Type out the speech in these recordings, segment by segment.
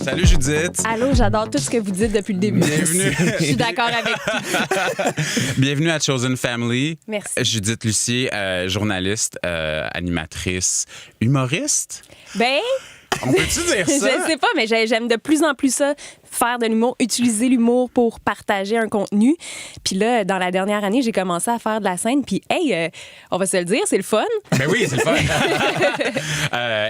Salut Judith. Allô, j'adore tout ce que vous dites depuis le début. Bienvenue. Je suis d'accord avec tout. Bienvenue à Chosen Family. Merci. Judith Lucier, journaliste, animatrice, humoriste. Ben, On peut-tu dire ça? je sais pas, mais j'aime de plus en plus ça, faire de l'humour, utiliser l'humour pour partager un contenu. Puis là, dans la dernière année, j'ai commencé à faire de la scène. Puis, hey, on va se le dire, c'est le fun. Ben oui, c'est le fun.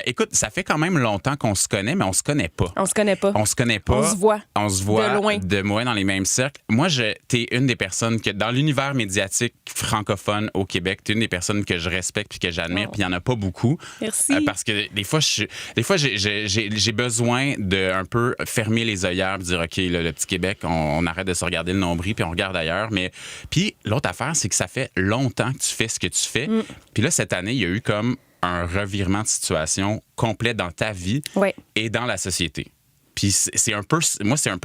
Écoute, ça fait quand même longtemps qu'on se connaît, mais on se connaît pas. On se connaît pas. On se connaît pas. On se voit. On se voit De loin. dans les mêmes cercles. Moi, t'es une des personnes que, dans l'univers médiatique francophone au Québec, t'es une des personnes que je respecte puis que j'admire. Puis il y en a pas beaucoup. Merci. Parce que des fois, j'ai besoin de un peu fermer les œillères et dire, OK, là, le petit Québec, on arrête de se regarder le nombril puis on regarde ailleurs. Mais puis l'autre affaire, c'est que ça fait longtemps que tu fais ce que tu fais. Puis là, cette année, il y a eu comme un revirement de situation complet dans ta vie et dans la société. Puis c'est un peu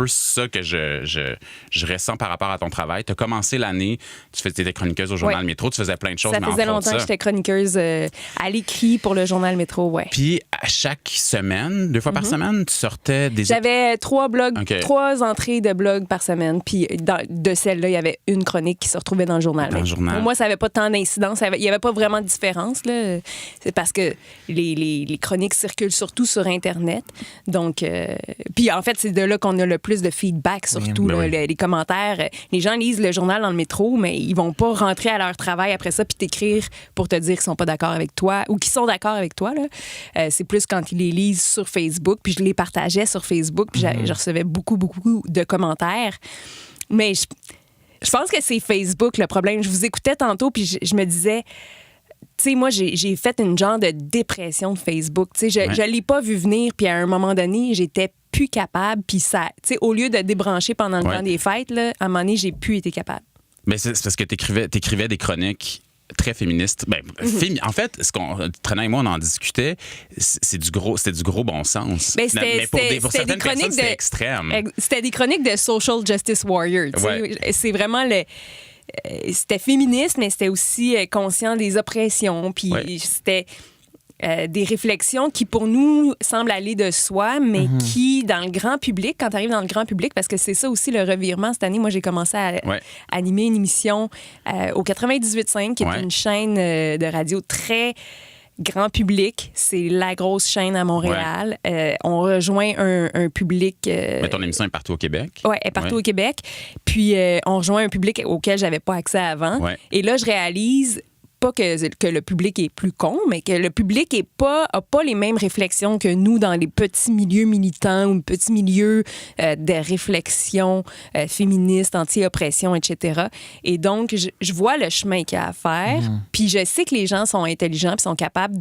ça que je ressens par rapport à ton travail. Tu as commencé l'année, tu étais chroniqueuse au Journal Métro, tu faisais plein de choses. Ça faisait longtemps que j'étais chroniqueuse à l'écrit pour le Journal Métro, ouais. Puis à chaque semaine, 2 fois par semaine, tu sortais des... J'avais 3 blogs, Okay. 3 entrées de blog par semaine. Puis de celles-là, il y avait une chronique qui se retrouvait dans le journal. Dans le journal. Pour moi, ça n'avait pas tant d'incidence. Il n'y avait pas vraiment de différence, là. C'est parce que les chroniques circulent surtout sur Internet. Donc, puis en fait, c'est de là qu'on a le plus de feedback, surtout les commentaires. Les gens lisent le journal dans le métro, mais ils vont pas rentrer à leur travail après ça puis t'écrire pour te dire qu'ils sont pas d'accord avec toi ou qu'ils sont d'accord avec toi, là. C'est plus quand ils les lisent sur Facebook. Puis je les partageais sur Facebook. Puis je recevais beaucoup de commentaires. Mais je pense que c'est Facebook le problème. Je vous écoutais tantôt puis je me disais... Tu sais, moi, j'ai fait une genre de dépression de Facebook. Tu sais, je l'ai pas vu venir, puis à un moment donné, j'étais plus capable. Puis ça, tu sais, au lieu de débrancher pendant le temps des fêtes, là, à un moment donné, j'ai plus été capable. Mais c'est parce que t'écrivais des chroniques très féministes. Ben, en fait, Trana et moi, on en discutait, c'était du gros bon sens. Ben, mais pour certaines personnes, c'était extrême. C'était des chroniques de social justice warrior. Tu sais. C'est vraiment c'était féministe, mais c'était aussi conscient des oppressions. Puis c'était des réflexions qui, pour nous, semblent aller de soi, mais qui, dans le grand public, quand tu arrives dans le grand public, parce que c'est ça aussi le revirement. Cette année, moi, j'ai commencé à animer une émission au 98.5, qui est une chaîne de radio très... grand public, c'est la grosse chaîne à Montréal. On rejoint un public... Mais ton émission est partout au Québec. Oui, elle est partout au Québec. Puis on rejoint un public auquel j'avais pas accès avant. Et là, je réalise pas que le public est plus con, mais que le public a pas les mêmes réflexions que nous dans les petits milieux militants ou petits milieux de réflexion féministe, anti-oppression, etc. Et donc, je vois le chemin qu'il y a à faire. Puis je sais que les gens sont intelligents puis sont capables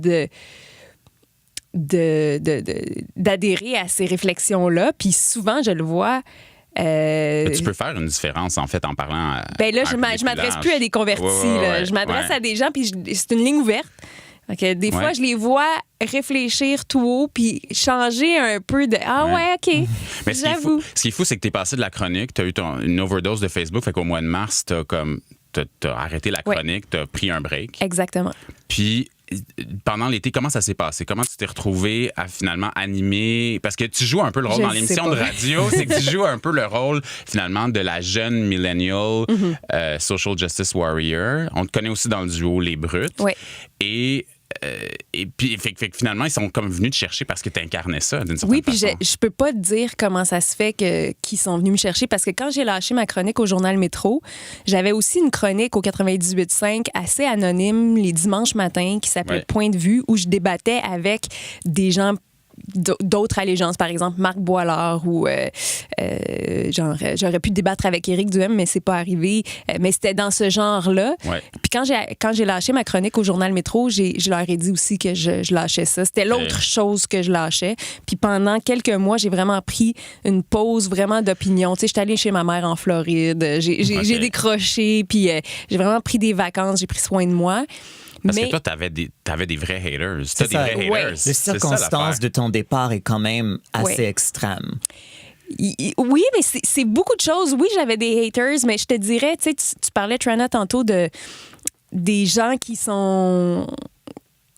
d'adhérer à ces réflexions-là. Puis souvent, je le vois... Tu peux faire une différence, en fait, en parlant ben là, je m'adresse plus à des convertis. Je m'adresse à des gens, puis c'est une ligne ouverte. Des fois, je les vois réfléchir tout haut, puis changer un peu de « Ah ouais, OK, mais j'avoue. » Ce qui est fou, c'est que tu es passé de la chronique, tu as eu une overdose de Facebook, fait qu'au mois de mars, t'as arrêté la chronique, t'as pris un break. Exactement. Puis... pendant l'été, comment ça s'est passé? Comment tu t'es retrouvé à finalement animer? Parce que tu joues un peu le rôle dans l'émission de radio, c'est que tu joues un peu le rôle finalement de la jeune millennial social justice warrior. On te connaît aussi dans le duo Les Brutes. Et puis, fait que finalement, ils sont comme venus te chercher parce que tu incarnais ça d'une certaine façon. Puis je peux pas te dire comment ça se fait qu'ils sont venus me chercher parce que quand j'ai lâché ma chronique au Journal Métro, j'avais aussi une chronique au 98.5 assez anonyme les dimanches matins qui s'appelait Point de vue où je débattais avec des gens d'autres allégeances, par exemple Marc Boilard ou j'aurais pu débattre avec Éric Duhem, mais c'est pas arrivé. Mais c'était dans ce genre-là. Puis quand j'ai lâché ma chronique au Journal Métro, je leur ai dit aussi que je lâchais ça. C'était l'autre chose que je lâchais. Puis pendant quelques mois, j'ai vraiment pris une pause vraiment d'opinion. Tu sais, j'étais allée chez ma mère en Floride. J'ai décroché, puis j'ai vraiment pris des vacances. J'ai pris soin de moi. Parce que toi, t'avais des vrais haters. T'as des vrais haters. Les circonstances de ton départ est quand même assez extrême. Oui, mais c'est beaucoup de choses. Oui, j'avais des haters, mais je te dirais, tu sais, tu parlais, Trana, tantôt des gens qui sont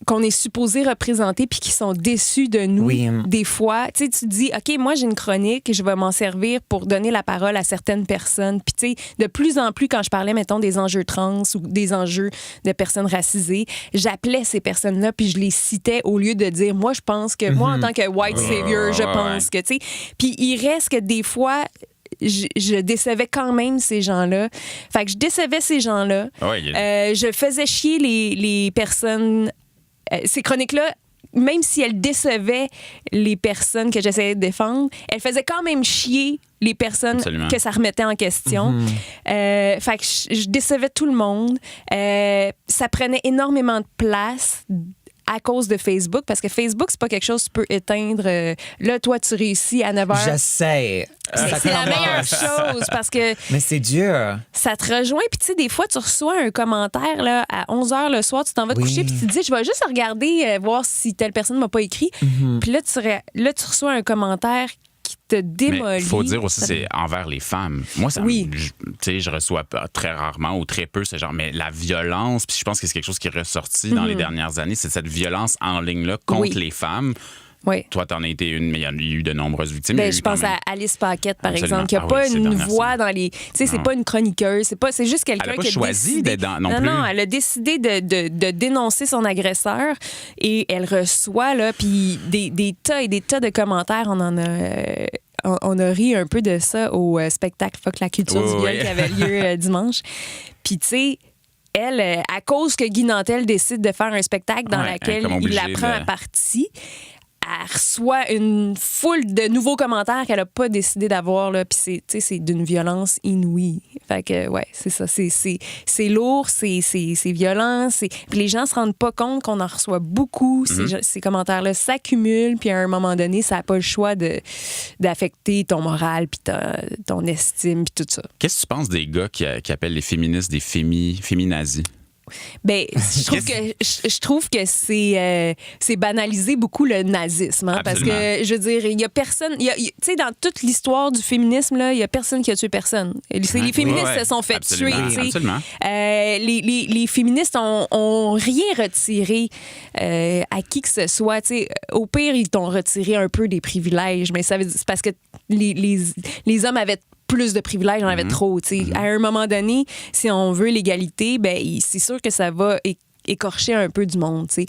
qu'on est supposé représenter puis qui sont déçus de nous. Oui. Des fois, tu sais, tu dis, OK, moi, j'ai une chronique, je vais m'en servir pour donner la parole à certaines personnes. Puis, tu sais, de plus en plus, quand je parlais, mettons, des enjeux trans ou des enjeux de personnes racisées, j'appelais ces personnes-là puis je les citais au lieu de dire, moi, je pense que, moi, en tant que white savior, je pense que, tu sais. Puis, il reste que des fois, je décevais quand même ces gens-là. Fait que je décevais ces gens-là. Je faisais chier les personnes. Ces chroniques-là, même si elles décevaient les personnes que j'essayais de défendre, elles faisaient quand même chier les personnes que ça remettait en question. Fait que je décevais tout le monde. Ça prenait énormément de place à cause de Facebook, parce que Facebook, c'est pas quelque chose que tu peux éteindre. Là, toi, tu réussis à 9 h. J'essaie. C'est la meilleure chose, parce que... Mais c'est dur. Ça te rejoint, puis tu sais, des fois, tu reçois un commentaire là, à 11 h le soir, tu t'en vas te coucher, puis tu te dis, je vais juste regarder, voir si telle personne m'a pas écrit. Puis là, tu reçois un commentaire qui te démolit. Il faut dire aussi, c'est envers les femmes. Moi, ça, je reçois très rarement ou très peu ce genre, mais la violence, puis je pense que c'est quelque chose qui est ressorti dans les dernières années, c'est cette violence en ligne-là contre les femmes. Oui. Toi, t'en as été une, mais il y a eu de nombreuses victimes. Je pense à Alice Paquette, par exemple, qui n'a pas une voix dans les... Tu sais, c'est pas une chroniqueuse, c'est juste quelqu'un qui a choisi décidé... d'être dans... Non, non, elle a décidé de dénoncer son agresseur et elle reçoit, là, puis des tas et des tas de commentaires. On a ri un peu de ça au spectacle Fuck la culture du viol qui avait lieu dimanche. Puis, tu sais, elle, à cause que Guy Nantel décide de faire un spectacle dans lequel il la prend à partie, elle reçoit une foule de nouveaux commentaires qu'elle n'a pas décidé d'avoir. Puis c'est d'une violence inouïe. Fait que, ouais, c'est ça. C'est lourd, c'est violent. Puis les gens se rendent pas compte qu'on en reçoit beaucoup. Ces commentaires-là s'accumulent. Puis à un moment donné, ça n'a pas le choix d'affecter ton moral, puis ton estime, puis tout ça. Qu'est-ce que tu penses des gars qui appellent les féministes des féminazis? Ben, je trouve que c'est banaliser beaucoup le nazisme, hein, parce que je veux dire, il y a personne, tu sais, dans toute l'histoire du féminisme là, il y a personne qui a tué personne. Les féministes se sont fait tuer. Absolument. Les féministes ont rien retiré à qui que ce soit. Tu sais, au pire, ils t'ont retiré un peu des privilèges, mais c'est parce que les hommes avaient plus de privilèges, on avait trop. À un moment donné, si on veut l'égalité, ben c'est sûr que ça va écorcher un peu du monde. Fait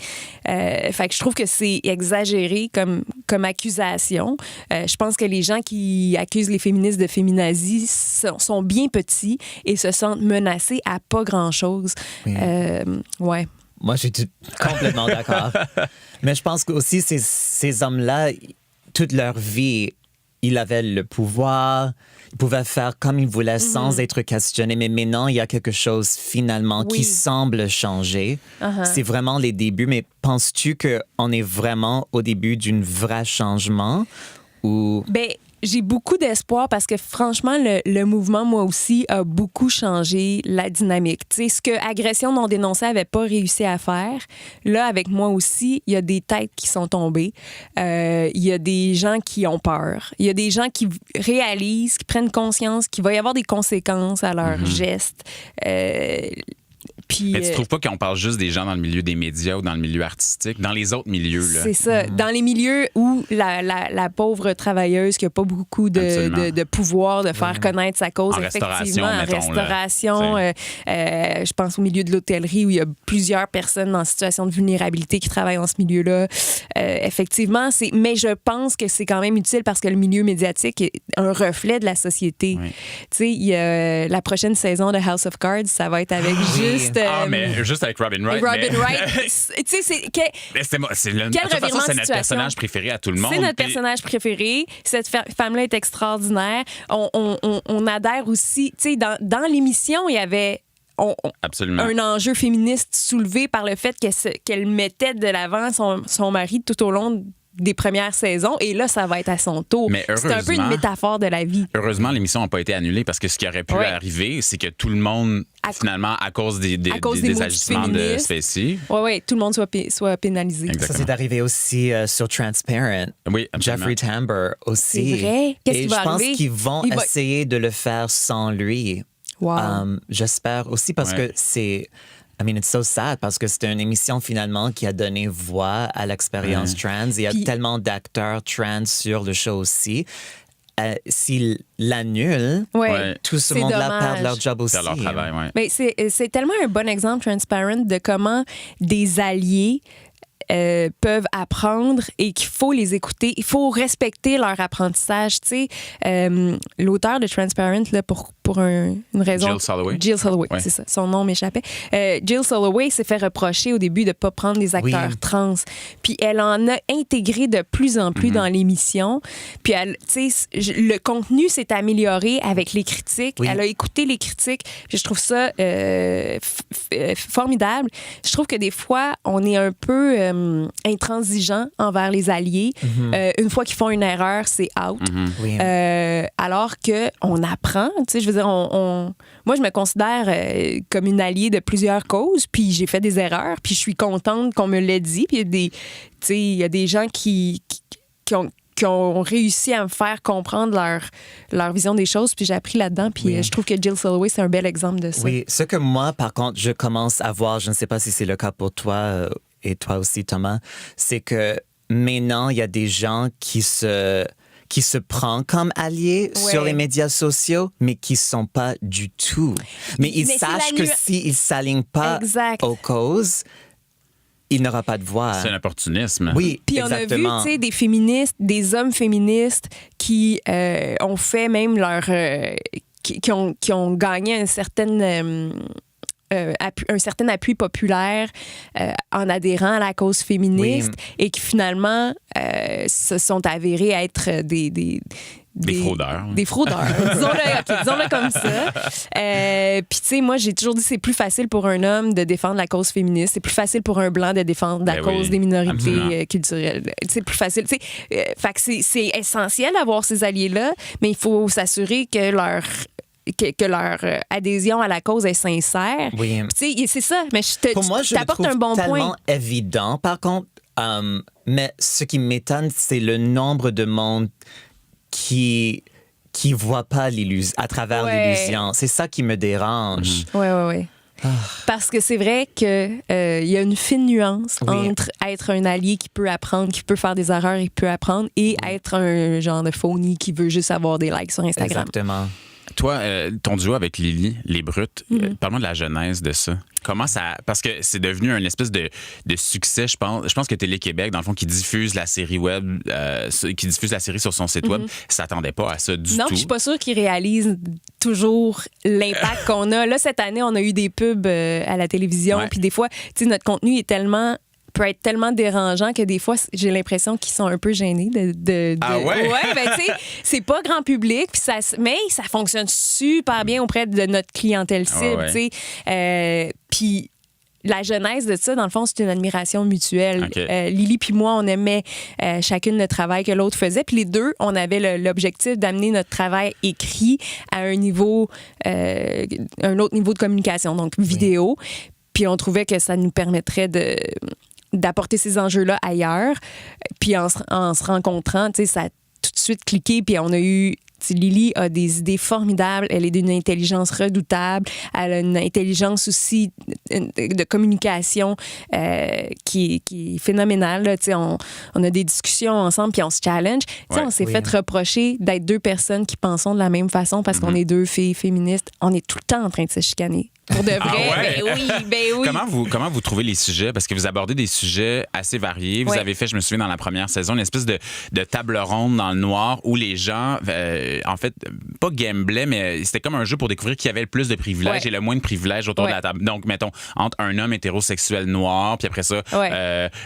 que je trouve que c'est exagéré comme accusation. Je pense que les gens qui accusent les féministes de féminazie sont bien petits et se sentent menacés à pas grand-chose. Ouais. Moi, je suis complètement d'accord. Mais je pense que aussi ces hommes-là, toute leur vie, ils avaient le pouvoir, ils pouvaient faire comme ils voulaient sans être questionnés. Mais maintenant, il y a quelque chose finalement qui semble changer. C'est vraiment les débuts. Mais penses-tu qu'on est vraiment au début d'un vrai changement? Ou... J'ai beaucoup d'espoir parce que franchement, le mouvement, moi aussi, a beaucoup changé la dynamique. Tu sais, ce que Agression non dénoncée n'avait pas réussi à faire, là, avec moi aussi, il y a des têtes qui sont tombées. Il y a des gens qui ont peur. Il y a des gens qui réalisent, qui prennent conscience qu'il va y avoir des conséquences à leurs gestes. Mais tu trouves pas qu'on parle juste des gens dans le milieu des médias ou dans le milieu artistique, dans les autres milieux? Là. C'est ça. Dans les milieux où la pauvre travailleuse qui n'a pas beaucoup de pouvoir de faire connaître sa cause, effectivement, en restauration. Je pense au milieu de l'hôtellerie où il y a plusieurs personnes en situation de vulnérabilité qui travaillent dans ce milieu-là. Effectivement, mais je pense que c'est quand même utile parce que le milieu médiatique est un reflet de la société. Tu sais, la prochaine saison de House of Cards, ça va être avec mais juste avec Robin Wright. Robin Wright, tu sais, c'est notre personnage préféré à tout le monde. C'est notre personnage préféré. Cette femme-là est extraordinaire. On adhère aussi. Tu sais, dans l'émission, il y avait un enjeu féministe soulevé par le fait qu'elle mettait de l'avant son mari tout au long des premières saisons, et là, ça va être à son tour. C'est un peu une métaphore de la vie. Heureusement, l'émission n'a pas été annulée parce que ce qui aurait pu arriver, c'est que tout le monde, finalement, à cause des agissements de Spacey... Oui, tout le monde soit pénalisé. Exactement. Ça, c'est arrivé aussi sur Transparent. Oui, absolument. Jeffrey Tambor aussi. C'est vrai? Qu'est-ce qui va arriver? Je pense qu'ils vont essayer de le faire sans lui. Wow. J'espère aussi parce que c'est... I mean, it's so sad parce que c'était une émission finalement qui a donné voix à l'expérience trans. Il y a tellement d'acteurs trans sur le show aussi. S'ils l'annulent, tout ce monde-là perd leur job aussi. Perd leur travail, ouais. Mais c'est tellement un bon exemple, Transparent, de comment des alliés peuvent apprendre et qu'il faut les écouter. Il faut respecter leur apprentissage. Tu sais, l'auteur de Transparent, là, pour une raison... Jill Soloway, ouais. C'est ça. Son nom m'échappait. Jill Soloway s'est fait reprocher au début de ne pas prendre des acteurs trans. Puis elle en a intégré de plus en plus dans l'émission. Puis tu sais, le contenu s'est amélioré avec les critiques. Oui. Elle a écouté les critiques. Puis je trouve ça formidable. Je trouve que des fois, on est un peu intransigeant envers les alliés. Une fois qu'ils font une erreur, c'est out. Oui. Alors qu'on apprend. Tu sais, je veux dire, moi, je me considère comme une alliée de plusieurs causes, puis j'ai fait des erreurs, puis je suis contente qu'on me l'ait dit. Puis il y a des gens qui ont réussi à me faire comprendre leur vision des choses, puis j'ai appris là-dedans, puis je trouve que Jill Soloway, c'est un bel exemple de ça. Oui, ce que moi, par contre, je commence à voir, je ne sais pas si c'est le cas pour toi et toi aussi, Thomas, c'est que maintenant, il y a des gens qui se prennent comme alliés sur les médias sociaux, mais qui ne sont pas du tout. Mais ils sachent que s'ils ne s'alignent pas aux causes, il n'aura pas de voix. C'est un opportunisme. Oui, puis exactement. On a vu, tu sais, des féministes, des hommes féministes qui ont fait même qui ont gagné un certain appui populaire en adhérant à la cause féministe et qui finalement se sont avérés être des fraudeurs. Des fraudeurs. Disons-le comme ça. Puis, tu sais, moi, j'ai toujours dit que c'est plus facile pour un homme de défendre la cause féministe. C'est plus facile pour un blanc de défendre la cause des minorités culturelles. C'est plus facile. Fait que c'est essentiel d'avoir ces alliés-là, mais il faut s'assurer que leur adhésion à la cause est sincère. Oui. Tu sais, c'est ça. Mais pour moi, je t'apporte un bon point. Tellement évident, par contre. Mais ce qui m'étonne, c'est le nombre de monde qui voit pas l'illusion à travers l'illusion. C'est ça qui me dérange. Oui. Parce que c'est vrai qu'il y a une fine nuance entre être un allié qui peut apprendre, qui peut faire des erreurs et qui peut apprendre, et être un genre de phony qui veut juste avoir des likes sur Instagram. Exactement. Toi, ton duo avec Lily, Les Brutes, parle-moi de la genèse de ça. Comment ça... Parce que c'est devenu une espèce de succès, je pense. Je pense que Télé-Québec, dans le fond, qui diffuse la série web, qui diffuse la série sur son site web, s'attendait pas à ça du tout. Non, je suis pas sûre qu'ils réalisent toujours l'impact qu'on a. Là, cette année, on a eu des pubs à la télévision, puis des fois, tu sais, notre contenu est peut être tellement dérangeant que des fois, j'ai l'impression qu'ils sont un peu gênés Ah ouais? Ouais, ben tu sais, c'est pas grand public, mais ça fonctionne super bien auprès de notre clientèle cible, tu sais. Puis la genèse de ça, dans le fond, c'est une admiration mutuelle. Okay. Lily puis moi, on aimait chacune le travail que l'autre faisait. Puis les deux, on avait l'objectif d'amener notre travail écrit à un autre niveau de communication, donc vidéo. Puis on trouvait que ça nous permettrait d'apporter ces enjeux-là ailleurs. Puis en se rencontrant, tu sais, ça a tout de suite cliqué. Puis on a eu... Lily a des idées formidables. Elle est d'une intelligence redoutable. Elle a une intelligence aussi de communication qui est phénoménale. Là. On a des discussions ensemble puis on se challenge. On s'est fait reprocher d'être deux personnes qui pensent de la même façon parce qu'on est deux filles féministes. On est tout le temps en train de se chicaner. Pour de vrai, ben oui. Comment vous trouvez les sujets? Parce que vous abordez des sujets assez variés. Vous avez fait, je me souviens, dans la première saison, une espèce de table ronde dans le noir où les gens, en fait, pas gamblaient, mais c'était comme un jeu pour découvrir qui avait le plus de privilèges et le moins de privilèges autour de la table. Donc, mettons, entre un homme hétérosexuel noir, puis après ça,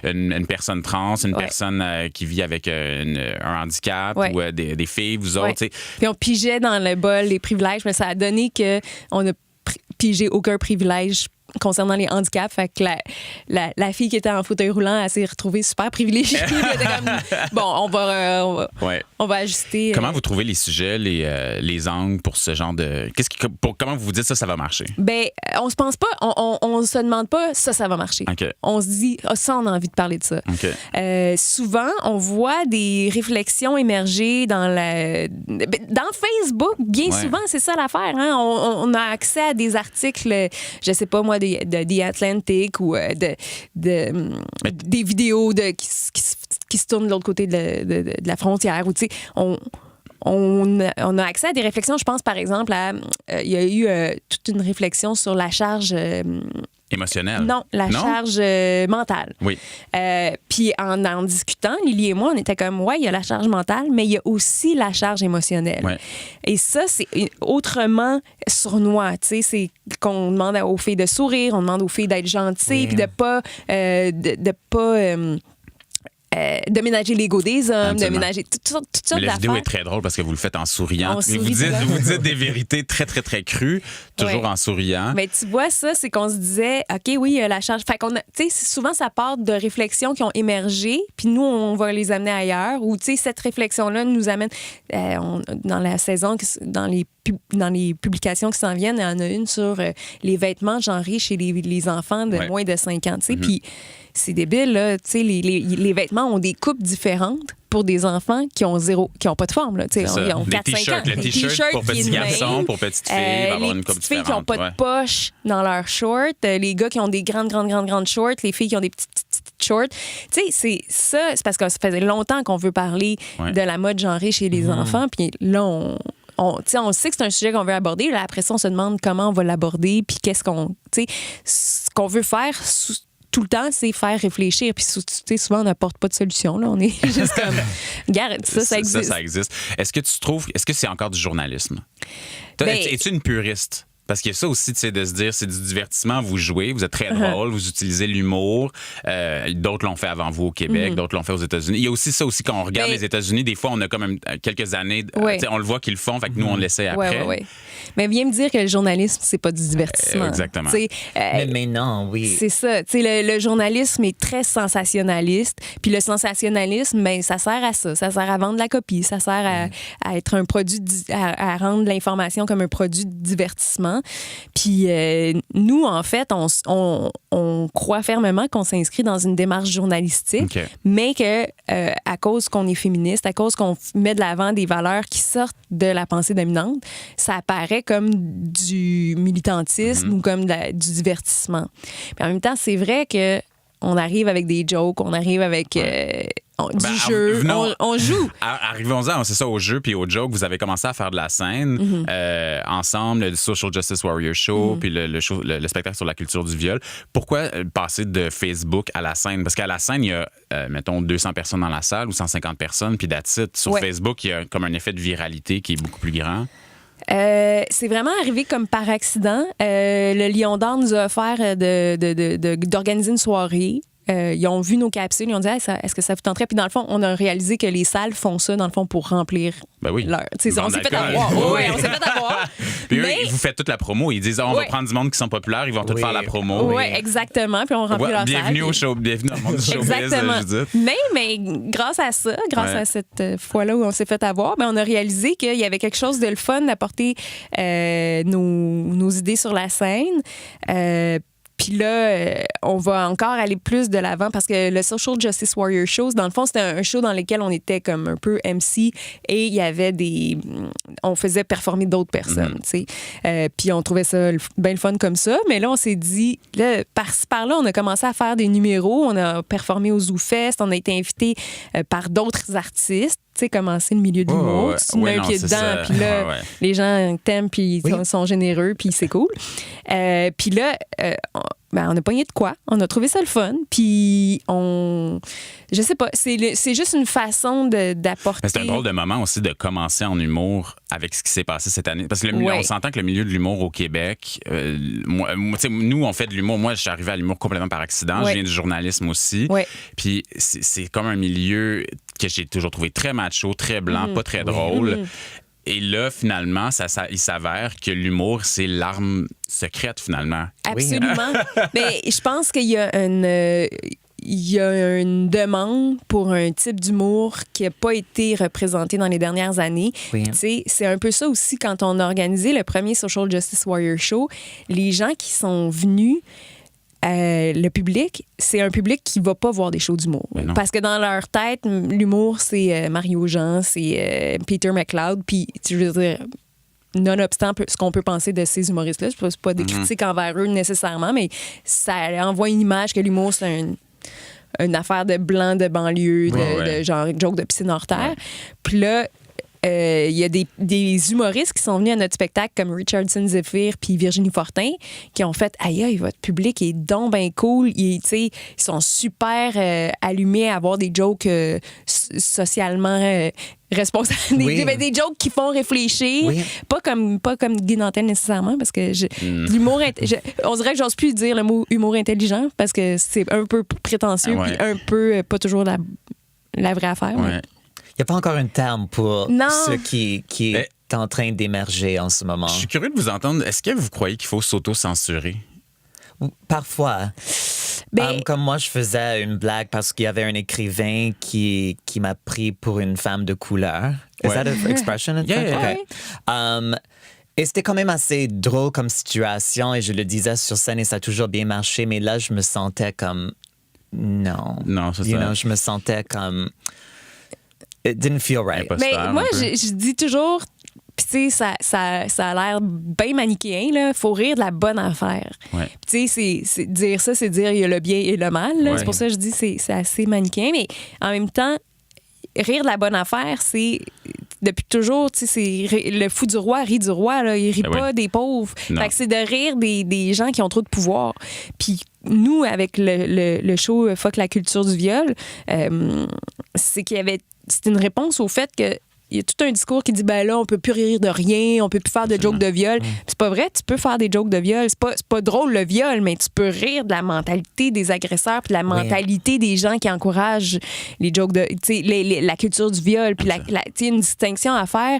une personne trans, une personne qui vit avec un handicap ou des filles, vous autres. Puis on pigeait dans le bol les privilèges, mais ça a donné qu'on a pigé aucun privilège concernant les handicaps. Fait que la fille qui était en fauteuil roulant, elle s'est retrouvée super privilégiée. Elle était comme, bon, on va ajuster. Comment vous trouvez les sujets, les angles pour ce genre de... comment vous vous dites ça va marcher? Ben, on se pense pas, on se demande pas ça va marcher. Okay. On se dit, ça, on a envie de parler de ça. Okay. Souvent, on voit des réflexions émerger dans Facebook. Bien souvent, c'est ça l'affaire. Hein? On a accès à des articles, je sais pas moi, de The Atlantic ou des vidéos qui se tournent de l'autre côté de la frontière. Ou, tu sais, on a accès à des réflexions. Je pense, par exemple, il y a eu toute une réflexion sur la charge... émotionnelle? Non, charge mentale. Oui. Puis en discutant, Lily et moi, on était comme, ouais, il y a la charge mentale, mais il y a aussi la charge émotionnelle. Ouais. Et ça, c'est autrement sournois. Tu sais, c'est qu'on demande aux filles de sourire, on demande aux filles d'être gentilles, puis de pas... de ménager l'ego des hommes, de ménager toutes sortes d'affaires. Mais la vidéo est très drôle parce que vous le faites en souriant. Mais vous dites des vérités très, très, très crues, toujours en souriant. Mais tu vois, ça, c'est qu'on se disait, OK, oui, la charge... Fait qu'on tu sais, souvent, ça part de réflexions qui ont émergé, puis nous, on va les amener ailleurs, ou, tu sais, cette réflexion-là nous amène... dans la saison, dans les publications qui s'en viennent, il y en a une sur les vêtements genrés chez les enfants de moins de 5 ans, tu sais, puis c'est débile, là. Tu sais, les vêtements ont des coupes différentes pour des enfants qui ont pas de forme, là. Tu sais, ils ont 4-5 ans. Les t-shirts pour petits garçons, pour petites filles, avoir une coupe différente. Les petites filles qui n'ont pas de poche dans leurs shorts, les gars qui ont des grandes shorts, les filles qui ont des petites shorts. Tu sais, c'est parce que ça faisait longtemps qu'on veut parler de la mode genrée chez les enfants, puis là, on sait que c'est un sujet qu'on veut aborder. Là, après ça, on se demande comment on va l'aborder, puis qu'est-ce qu'on... Tu sais, ce qu'on veut faire tout le temps, c'est faire réfléchir. Puis souvent, on n'apporte pas de solution. Là. On est juste comme... Regarde, ça existe. Ça existe. Est-ce que c'est encore du journalisme? Es-tu une puriste? Parce qu'il y a ça aussi, tu sais, de se dire, c'est du divertissement, vous jouez, vous êtes très drôle, vous utilisez l'humour. D'autres l'ont fait avant vous au Québec, d'autres l'ont fait aux États-Unis. Il y a aussi ça, quand on regarde les États-Unis, des fois, on a quand même quelques années, on le voit qu'ils le font, fait que nous, on l'essaie après. Oui. Mais viens me dire que le journalisme, c'est pas du divertissement. Exactement. Mais non, oui. C'est ça. Tu sais, le journalisme est très sensationnaliste. Puis le sensationnalisme, ben, ça sert à ça. Ça sert à vendre la copie. Ça sert à être un produit, à rendre l'information comme un produit de divertissement. Puis nous, en fait, on croit fermement qu'on s'inscrit dans une démarche journalistique, mais que à cause qu'on est féministe, à cause qu'on met de l'avant des valeurs qui sortent de la pensée dominante, ça apparaît comme du militantisme ou comme du divertissement. Puis en même temps, c'est vrai que on arrive avec des jokes, on arrive avec du jeu, on joue. Arrivons-en, c'est ça, au jeu puis au joke. Vous avez commencé à faire de la scène ensemble, le Social Justice Warrior Show puis le spectacle sur la culture du viol. Pourquoi passer de Facebook à la scène? Parce qu'à la scène, il y a, mettons, 200 personnes dans la salle ou 150 personnes, puis that's it. Sur Facebook, il y a comme un effet de viralité qui est beaucoup plus grand. C'est vraiment arrivé comme par accident. Le Lion d'Or nous a offert d'organiser une soirée. Ils ont vu nos capsules, ils ont dit est-ce que ça vous tenterait? Puis dans le fond, on a réalisé que les salles font ça, dans le fond, pour remplir leur... On s'est fait avoir. On s'est fait avoir. Puis eux, vous faites toute la promo. Ils disent on va prendre du monde qui sont populaires, ils vont tout faire la promo. Oui, exactement. Puis on remplit leur salle. Bienvenue au show, bienvenue dans le monde du showbiz. Exactement. Mais grâce à ça, grâce à cette fois-là où on s'est fait avoir, on a réalisé qu'il y avait quelque chose de le fun d'apporter nos idées sur la scène. Puis là, on va encore aller plus de l'avant parce que le Social Justice Warrior Show, dans le fond, c'était un show dans lequel on était comme un peu MC et il y avait on faisait performer d'autres personnes, tu sais. Puis on trouvait ça bien le fun comme ça. Mais là, on s'est dit, là, par-là, on a commencé à faire des numéros. On a performé au ZooFest. On a été invité par d'autres artistes. Tu sais, commencer le milieu de l'humour. Tu mets un pied dedans, puis là, les gens t'aiment, puis ils sont généreux, puis c'est cool. Puis là, on a pogné de quoi? On a trouvé ça le fun, puis je sais pas, c'est juste une façon d'apporter... Mais c'est un drôle de moment aussi de commencer en humour avec ce qui s'est passé cette année. Parce que on s'entend que le milieu de l'humour au Québec, nous, on fait de l'humour. Moi, je suis arrivé à l'humour complètement par accident. Je viens du journalisme aussi. Puis c'est comme un milieu que j'ai toujours trouvé très macho, très blanc, pas très drôle. Et là, finalement, il s'avère que l'humour, c'est l'arme secrète, finalement. Absolument. Mais je pense qu'il y a une demande pour un type d'humour qui n'a pas été représenté dans les dernières années. C'est un peu ça aussi quand on a organisé le premier Social Justice Warrior Show. Les gens qui sont venus... le public, c'est un public qui va pas voir des shows d'humour. Parce que dans leur tête, l'humour, c'est Mario Jean, c'est Peter McLeod, puis je veux dire, nonobstant ce qu'on peut penser de ces humoristes-là. C'est pas des critiques envers eux nécessairement, mais ça envoie une image que l'humour, c'est une affaire de blanc de banlieue, de genre joke de piscine hors terre. Puis là, il y a des humoristes qui sont venus à notre spectacle comme Richardson Zephyr puis Virginie Fortin qui ont fait « Aïe, votre public est donc bien cool. » Ils sont super allumés à avoir des jokes socialement responsables. Des jokes qui font réfléchir. Oui. Pas comme Guy Nantel nécessairement parce que l'humour... on dirait que j'ose plus dire le mot humour intelligent parce que c'est un peu prétentieux puis un peu pas toujours la vraie affaire. Ouais. Il n'y a pas encore un terme pour ce qui est en train d'émerger en ce moment. Je suis curieux de vous entendre. Est-ce que vous croyez qu'il faut s'auto-censurer? Parfois. Comme moi, je faisais une blague parce qu'il y avait un écrivain qui m'a pris pour une femme de couleur. Is that an expression? Yeah. Okay. Et c'était quand même assez drôle comme situation et je le disais sur scène et ça a toujours bien marché, mais là, je me sentais comme... Non, c'est ça. Je me sentais comme... It didn't feel right. Mais moi, je dis toujours, puis tu sais, ça a l'air bien manichéen, là. Faut rire de la bonne affaire. Ouais. Tu sais, c'est dire ça, c'est dire il y a le bien et le mal. Là. Ouais. C'est pour ça que je dis c'est assez manichéen. Mais en même temps, rire de la bonne affaire, c'est depuis toujours, tu sais, c'est le fou du roi rit du roi, là. Il rit pas des pauvres. Fait que c'est de rire des gens qui ont trop de pouvoir. Puis nous, avec le show Fuck la culture du viol, c'est qu'il y avait... C'est une réponse au fait que il y a tout un discours qui dit ben là on peut plus rire de rien, on peut plus faire de jokes de viol. C'est pas vrai, tu peux faire des jokes de viol, c'est pas drôle le viol, mais tu peux rire de la mentalité des agresseurs puis de la mentalité des gens qui encouragent les jokes de tu sais la culture du viol puis tu sais une distinction à faire.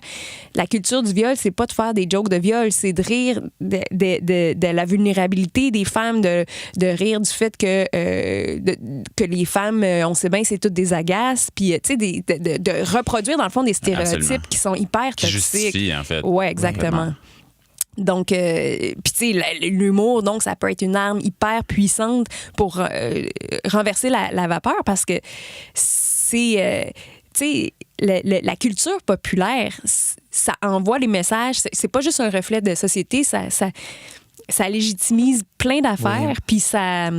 La culture du viol, c'est pas de faire des jokes de viol, c'est de rire de la vulnérabilité des femmes, de rire du fait que les femmes on sait bien c'est toutes des agaces puis tu sais de reproduire dans le fond des stéréotypes qui sont hyper toxiques. Qui justifient, en fait. Oui, exactement. Donc, puis tu sais, l'humour, donc, ça peut être une arme hyper puissante pour renverser la vapeur parce que c'est, tu sais, la culture populaire, ça envoie les messages. C'est pas juste un reflet de société, ça légitimise plein d'affaires, puis ça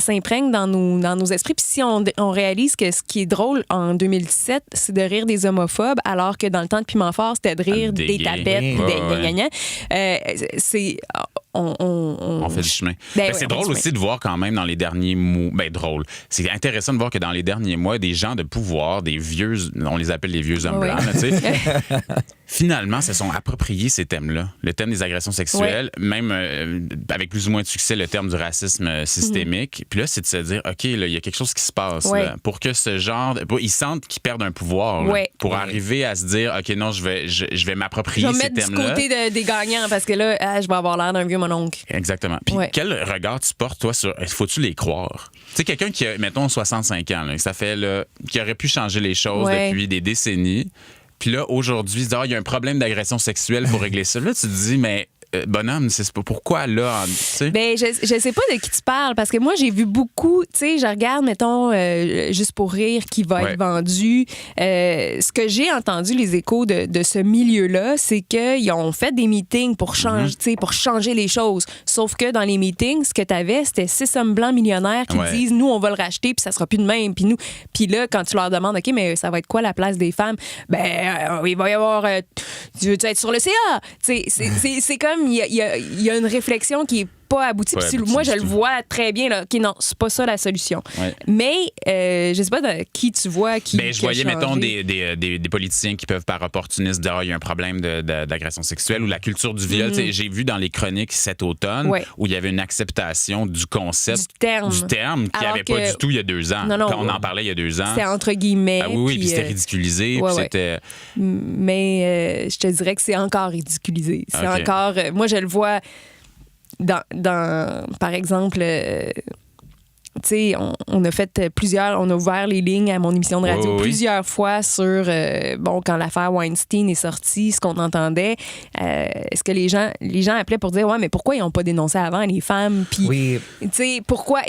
s'imprègne dans nos esprits. Puis si on réalise que ce qui est drôle en 2017, c'est de rire des homophobes, alors que dans le temps de Piment Fort, c'était de rire des tapettes, des gagnants. C'est... On fait du chemin. C'est drôle aussi de voir quand même dans les derniers mois... drôle. C'est intéressant de voir que dans les derniers mois, des gens de pouvoir, des vieux... On les appelle les vieux hommes blancs, tu sais... Finalement, se sont appropriés ces thèmes-là. Le thème des agressions sexuelles, même avec plus ou moins de succès, le terme du racisme systémique. Puis là, c'est de se dire, OK, là, il y a quelque chose qui se passe. Là, pour que ce genre... Ils sentent qu'ils perdent un pouvoir là, pour arriver à se dire, OK, non, je vais m'approprier ces thèmes-là. Je vais mettre du côté des gagnants parce que là, je vais avoir l'air d'un vieux mononcle. Exactement. Puis quel regard tu portes, toi, sur... Faut-tu les croire? Tu sais, quelqu'un qui a, mettons, 65 ans, là, ça fait, là, qui aurait pu changer les choses depuis des décennies... Puis là, aujourd'hui, il y a un problème d'agression sexuelle pour régler ça. Là, tu te dis, mais bonhomme, c'est pas pourquoi là? Ben, je sais pas de qui tu parles parce que moi, j'ai vu beaucoup, tu sais, je regarde, mettons, Juste pour rire qui va être vendu. Ce que j'ai entendu, les échos de ce milieu-là, c'est qu'ils ont fait des meetings pour changer les choses. Sauf que dans les meetings, ce que tu avais, c'était 6 hommes blancs millionnaires qui disent, nous, on va le racheter, puis ça sera plus de même. Puis là, quand tu leur demandes, OK, mais ça va être quoi la place des femmes? Ben, il va y avoir, tu veux être sur le CA? C'est comme, il y a une réflexion qui est pas abouti. Moi, je le vois très bien. Là. OK, non, c'est pas ça la solution. Mais je sais pas de qui tu vois qui. Je voyais, mettons, des politiciens qui peuvent, par opportunisme, dire il y a un problème d'agression sexuelle ou la culture du viol. J'ai vu dans les chroniques cet automne où il y avait une acceptation du concept, du terme qu'il n'y avait pas du tout il y a 2 ans. Non, quand on en parlait il y a 2 ans. C'est entre guillemets. Ah oui, puis c'était ridiculisé. C'était... Mais je te dirais que c'est encore ridiculisé. C'est encore. Moi, je le vois. Par exemple, tu sais, on a fait on a ouvert les lignes à mon émission de radio plusieurs fois sur, quand l'affaire Weinstein est sortie, ce qu'on entendait, est-ce que les gens appelaient pour dire, mais pourquoi ils n'ont pas dénoncé avant les femmes? Puis, tu sais, pourquoi...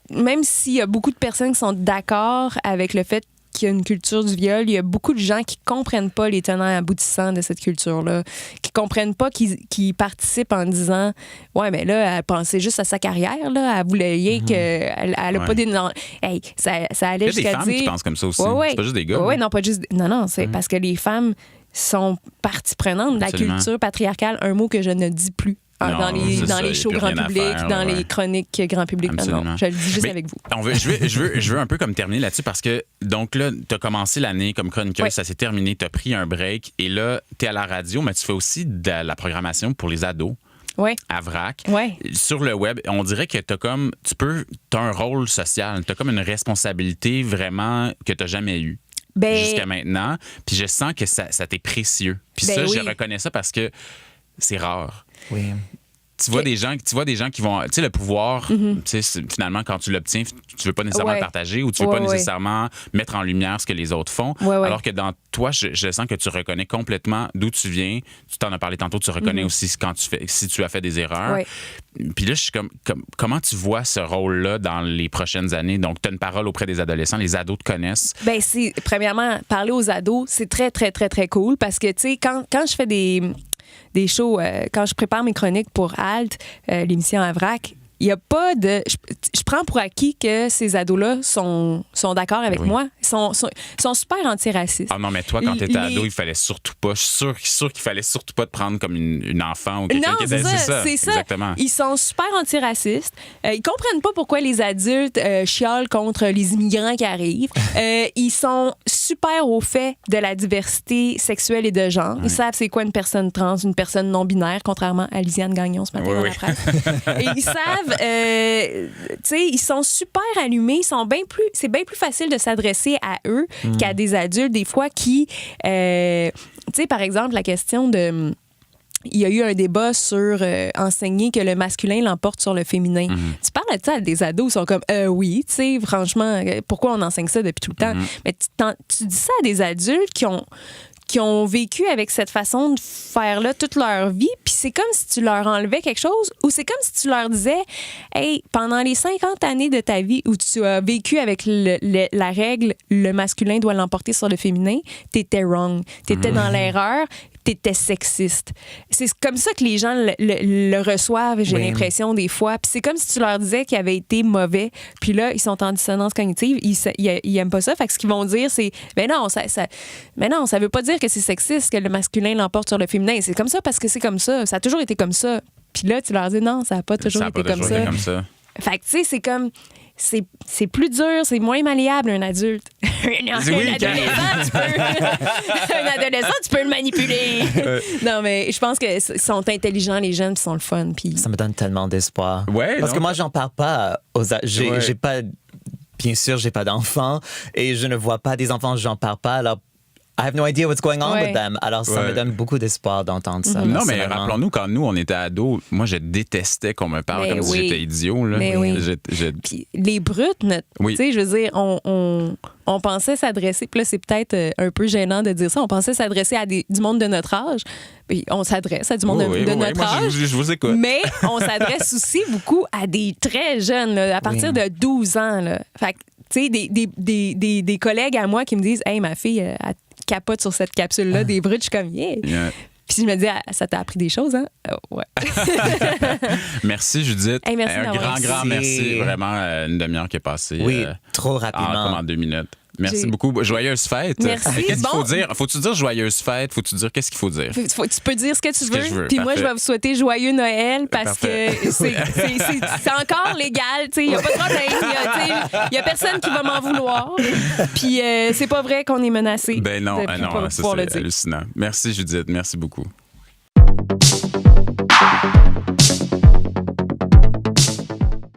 Même s'il y a beaucoup de personnes qui sont d'accord avec le fait qu'il y a une culture du viol, il y a beaucoup de gens qui comprennent pas les tenants et aboutissants de cette culture-là, qui comprennent pas, qui participent en disant « Ouais, mais là, elle pensait juste à sa carrière, là. Elle voulait rien qu'elle a pas des... Non, hey, ça allait Il y a des jusqu'à femmes dire... qui pensent comme ça aussi. Ouais. C'est pas juste des gars. Ouais, non, pas juste... Non, c'est parce que les femmes sont partie prenante de la Absolument. culture patriarcale, un mot que je ne dis plus. Non, dans les ça, shows y a plus grand rien à public, faire, dans ouais. les chroniques grand public. Non, je le dis juste Mais avec vous. Je veux un peu comme terminer là-dessus parce que, donc là, tu as commencé l'année comme chroniqueuse, Ouais. ça s'est terminé, tu as pris un break et là, tu es à la radio, mais tu fais aussi de la programmation pour les ados. Oui. À VRAC. Ouais. Sur le web, on dirait que t'as un rôle social, t'as comme une responsabilité vraiment que t'as jamais eue. Ben, Jusqu'à maintenant. Puis je sens que ça t'est précieux. Puis Ben ça, oui. je reconnais ça parce que c'est rare. Oui. Tu vois des gens qui vont... Tu sais, le pouvoir, tu sais, finalement, quand tu l'obtiens, tu veux pas nécessairement Ouais. le partager ou tu veux Ouais, pas ouais. nécessairement mettre en lumière ce que les autres font. Ouais, ouais. Alors que dans toi, je sens que tu reconnais complètement d'où tu viens. Tu t'en as parlé tantôt, tu reconnais aussi si tu as fait des erreurs. Ouais. Puis là, je suis comment tu vois ce rôle-là dans les prochaines années? Donc, tu as une parole auprès des adolescents, les ados te connaissent. Ben, premièrement, parler aux ados, c'est très, très, très, très cool parce que, tu sais, quand je fais des shows, quand je prépare mes chroniques pour Alt, l'émission à VRAC, il n'y a pas de... Je prends pour acquis que ces ados-là sont d'accord avec Oui. moi. Ils sont super antiracistes. Ah non, mais toi, quand tu étais Les- ado, il fallait surtout pas... Je suis sûr qu'il fallait surtout pas te prendre comme une enfant ou quelqu'un Non, qui c'est était... ça. Exactement. Ils sont super antiracistes. Ils comprennent pas pourquoi les adultes chiolent contre les immigrants qui arrivent. Ils sont super au fait de la diversité sexuelle et de genre. Ils savent c'est quoi une personne trans, une personne non-binaire, contrairement à Lisiane Gagnon ce matin Oui, dans oui. la presse. Et ils savent, tu sais, ils sont super allumés. C'est bien plus facile de s'adresser à eux qu'à des adultes, des fois, qui, tu sais, par exemple, la question de... Il y a eu un débat sur enseigner que le masculin l'emporte sur le féminin. Tu parles de ça à des ados, ils sont comme oui, tu sais, franchement, pourquoi on enseigne ça depuis tout le temps? Mais tu dis ça à des adultes qui ont vécu avec cette façon de faire-là toute leur vie, puis c'est comme si tu leur enlevais quelque chose, ou c'est comme si tu leur disais, hey, pendant les 50 années de ta vie où tu as vécu avec la règle, le masculin doit l'emporter sur le féminin, t'étais wrong, t'étais dans l'erreur, t'étais sexiste. C'est comme ça que les gens le reçoivent, j'ai Oui. l'impression, des fois. Puis c'est comme si tu leur disais qu'ils avaient été mauvais, puis là, ils sont en dissonance cognitive, ils aiment pas ça. Fait que ce qu'ils vont dire, c'est mais non, ça veut pas dire que c'est sexiste que le masculin l'emporte sur le féminin. C'est comme ça parce que c'est comme ça. Ça a toujours été comme ça. Puis là, tu leur dis non, ça a pas toujours Ça a été pas comme toujours ça. été comme ça. Fait que tu sais, c'est comme... C'est plus dur, c'est moins malléable, un adulte. Un adolescent, tu peux le manipuler. Non, mais je pense qu'ils sont intelligents, les jeunes, puis sont le fun. Puis... Ça me donne tellement d'espoir. Ouais, Parce non, que moi, j'en parle pas j'ai pas... Bien sûr, j'ai pas d'enfants et je ne vois pas des enfants, j'en parle pas. Alors, I have no idea what's going on with them. Alors, ça me donne beaucoup d'espoir d'entendre ça. Non, mais personnellement. rappelons-nous, quand nous, on était ados, moi, je détestais qu'on me parle Mais comme si oui. j'étais idiot. Là. Mais oui. Puis les brutes, Oui. tu sais, je veux dire, on pensait s'adresser, puis là, c'est peut-être un peu gênant de dire ça, on pensait s'adresser à du monde de notre âge. Puis on s'adresse à du monde de notre moi, âge. je vous écoute. Mais on s'adresse aussi beaucoup à des très jeunes, là, à partir de 12 ans. Là. Fait que, tu sais, des collègues à moi qui me disent « Hey, ma fille, elle capote sur cette capsule-là des brutes. » Je suis comme « Yeah! Yeah. » Puis je me dis ah, « Ça t'a appris des choses, hein? » Ouais. Merci, Judith. Hey, merci un d'avoir grand merci. Vraiment, une demi-heure qui est passée. Oui, trop rapidement. Comme en 2 minutes. Merci J'ai- beaucoup. Joyeuse fête. Merci. Qu'est-ce qu'il Bon. faut dire? Faut-tu dire joyeuse fête? Faut-tu dire qu'est-ce qu'il faut dire? Tu peux dire ce que tu Ce que je veux, Puis moi, parfait. je vais vous souhaiter joyeux Noël parce Parfait. que c'est encore légal. Il n'y a pas de problème. Il n'y a personne qui va m'en vouloir. Puis c'est pas vrai qu'on est menacé. Ben non, de non, pas ça pouvoir le c'est dire. hallucinant. Merci, Judith. Merci beaucoup.